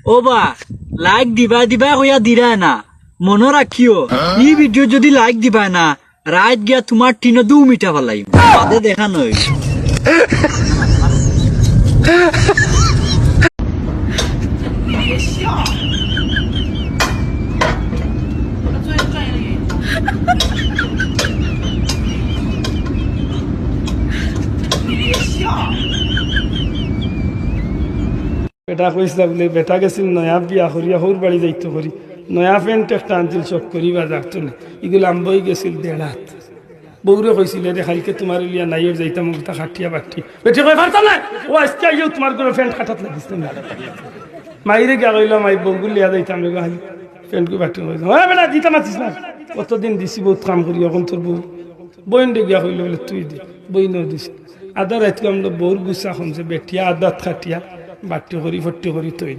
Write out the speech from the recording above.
ও বা লাইক দিবা দিবা কইয়া দিরা না মনে রাখিও এই ভিডিও যদি লাইক দিবা না রাত গিয়া তোমার টিনো 2 মিটা ফেলাই বাদে দেখা নই বেটা কইসলা বলে বেটা গেছিল নয়া বিয়া করিয়া হোর বাড়ি যাইতে করি নয়া প্যান্ট একটা আনছিল চক করি বাজার তো এগুলো আম্বই গেছিল দেড়াত বউরে কইছিল রে খালকে তোমার লিয়া নাইয়ের যাইতাম ওটা খাটিয়া বাটি বেটে কই পারতাম না ও আজকে আইও তোমার করে প্যান্ট খাটাত লাগিস না মাইরে গিয়া কইল মাই বউগুল লিয়া যাইতাম রে খালি প্যান্ট কই বাটি কইল হ্যাঁ বেটা দিতা মাতিস না কতদিন দিছি বহুত কাম করি এখন তোর বউ বইন দে গিয়া কইল বলে তুই দি বইন দিস আদা রাত আমরা বউর গুছা খনছে বেটিয়া আদাত খাটিয়া বাটি করি ফটি করি তৈ